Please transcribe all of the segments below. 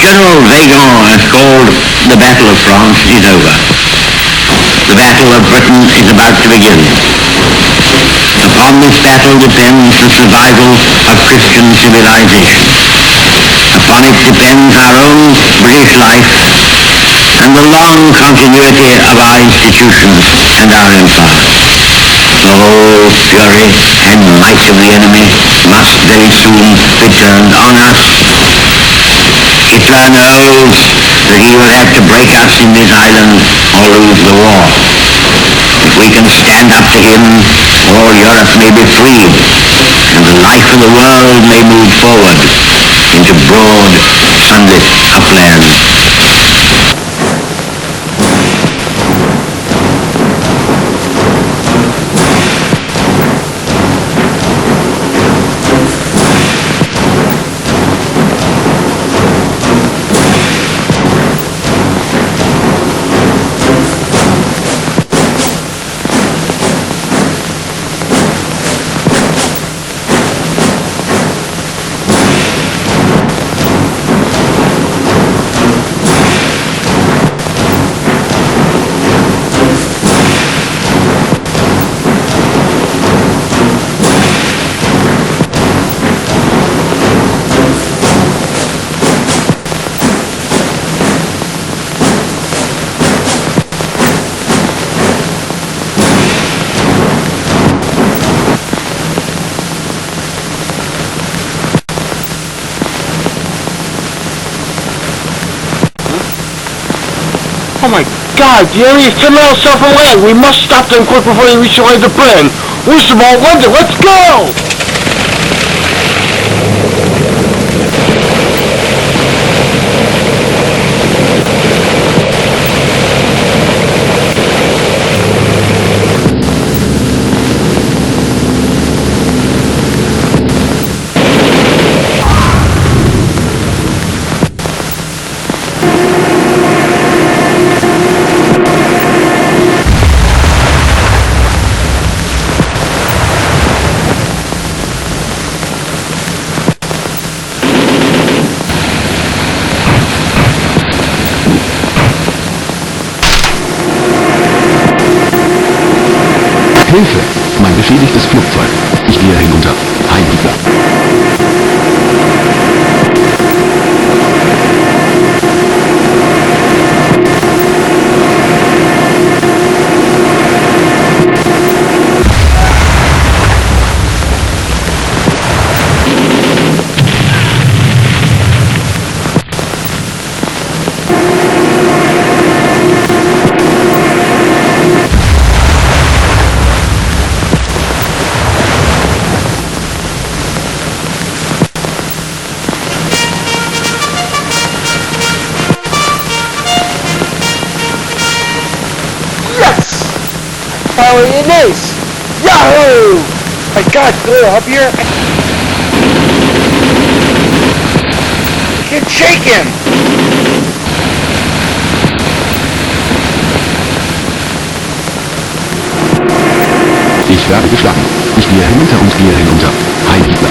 General Weygand has called the Battle of France is over. The Battle of Britain is about to begin. Upon this battle depends the survival of Christian civilization. Upon it depends our own British life and the long continuity of our institutions and our empire. The whole fury and might of the enemy must very soon be turned on us. Hitler knows that he will have to break us in this island or lose the war. If we can stand up to him, all Europe may be freed, and the life of the world may move forward into broad, sunlit uplands. Oh my God, the enemy is coming out south from land. We must stop them quick before they reach the land of Britain. Winston, London, let's go! Hilfe! Mein beschädigtes Flugzeug. Ich gehe hinunter. Heil Hitler. Finally an ace! Yahoo! My God, go up here! You can shake him! Ich werde geschlagen. Ich gehe hinunter und gehe hinunter. Heil Hitler.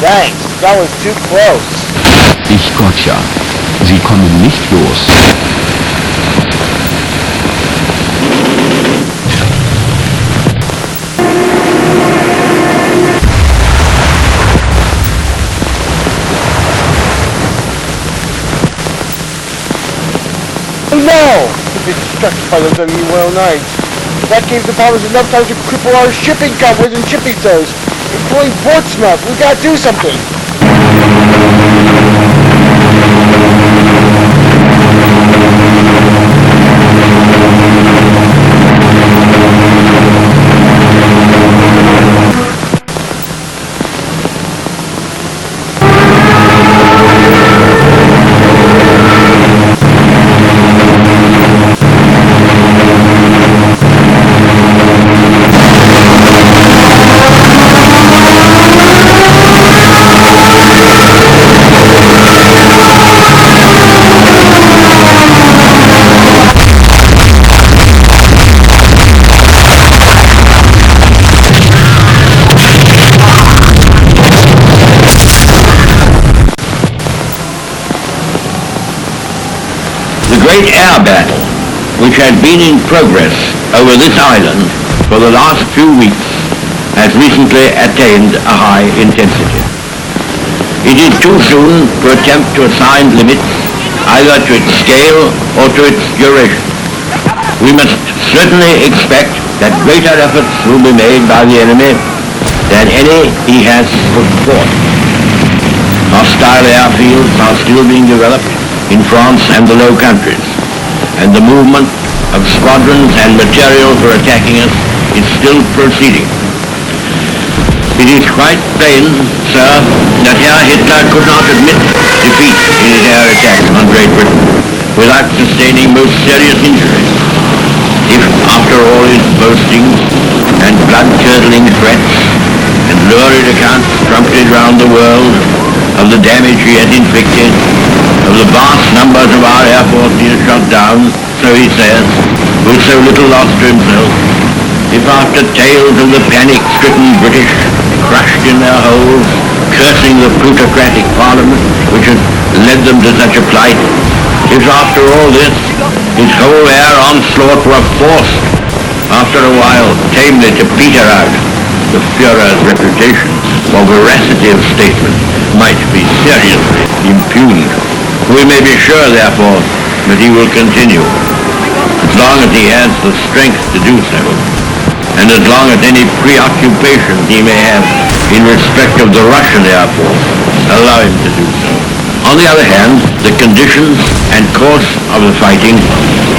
Thanks, that was too close. Ich Gotcha. Sie kommen nicht los. Oh no! We've been distracted by those enemy 109s. That gave the bombers enough time to cripple our shipping coverage and shipping zones, including Portsmouth. We gotta do something! great air battle which had been in progress over this island for the last few weeks has recently attained a high intensity. It is too soon to attempt to assign limits either to its scale or to its duration. We must certainly expect that greater efforts will be made by the enemy than any he has put forth. Hostile airfields are still being developed in France and the Low Countries, and the movement of squadrons and material for attacking us is still proceeding. It is quite plain, sir, that Herr Hitler could not admit defeat in his air attack on Great Britain without sustaining most serious injury. If, after all his boastings and blood-curdling threats and lurid accounts trumpeted round the world of the damage he had inflicted, of the vast numbers of our air force he had shot down, so he says, with so little loss to himself, if after tales of the panic-stricken British, crushed in their holes, cursing the plutocratic parliament which had led them to such a plight, if after all this, his whole air onslaught were forced, after a while, tamely to peter out, the Führer's reputation for veracity of statement might be seriously impugned. We may be sure, therefore, that he will continue, as long as he has the strength to do so, and as long as any preoccupation he may have in respect of the Russian Air Force allow him to do so. On the other hand, the conditions and course of the fighting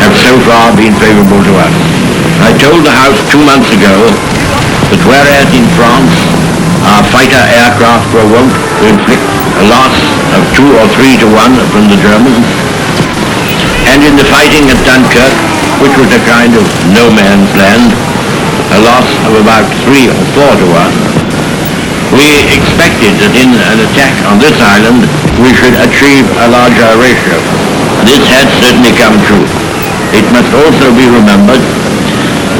have so far been favorable to us. I told the House 2 months ago that whereas in France our fighter aircraft were wont to inflict a loss of 2 or 3 to 1 from the Germans, and in the fighting at Dunkirk, which was a kind of no man's land, a loss of about 3 or 4 to 1, we expected that in an attack on this island we should achieve a larger ratio. This has certainly come true. It must also be remembered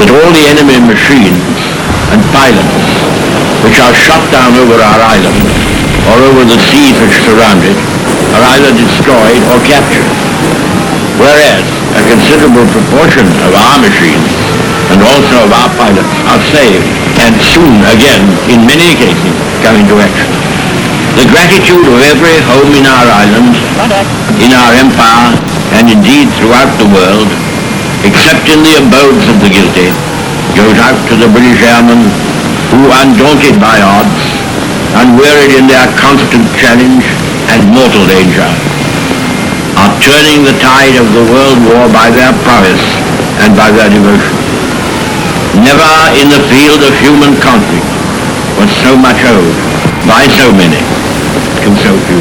that all the enemy machines and pilots which are shot down over our island or over the seas which surround it are either destroyed or captured, whereas a considerable proportion of our machines and also of our pilots are saved and soon again, in many cases, come into action. The gratitude of every home in our island, in our empire, and indeed throughout the world, except in the abodes of the guilty, goes out to the British airmen who, undaunted by odds, unwearied in their constant challenge and mortal danger, are turning the tide of the world war by their prowess and by their devotion. Never in the field of human conflict was so much owed by so many to so few.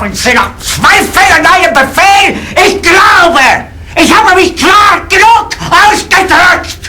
Haben Sie noch Zweifel an Ihrem Befehl? Ich glaube, ich habe mich klar genug ausgedrückt!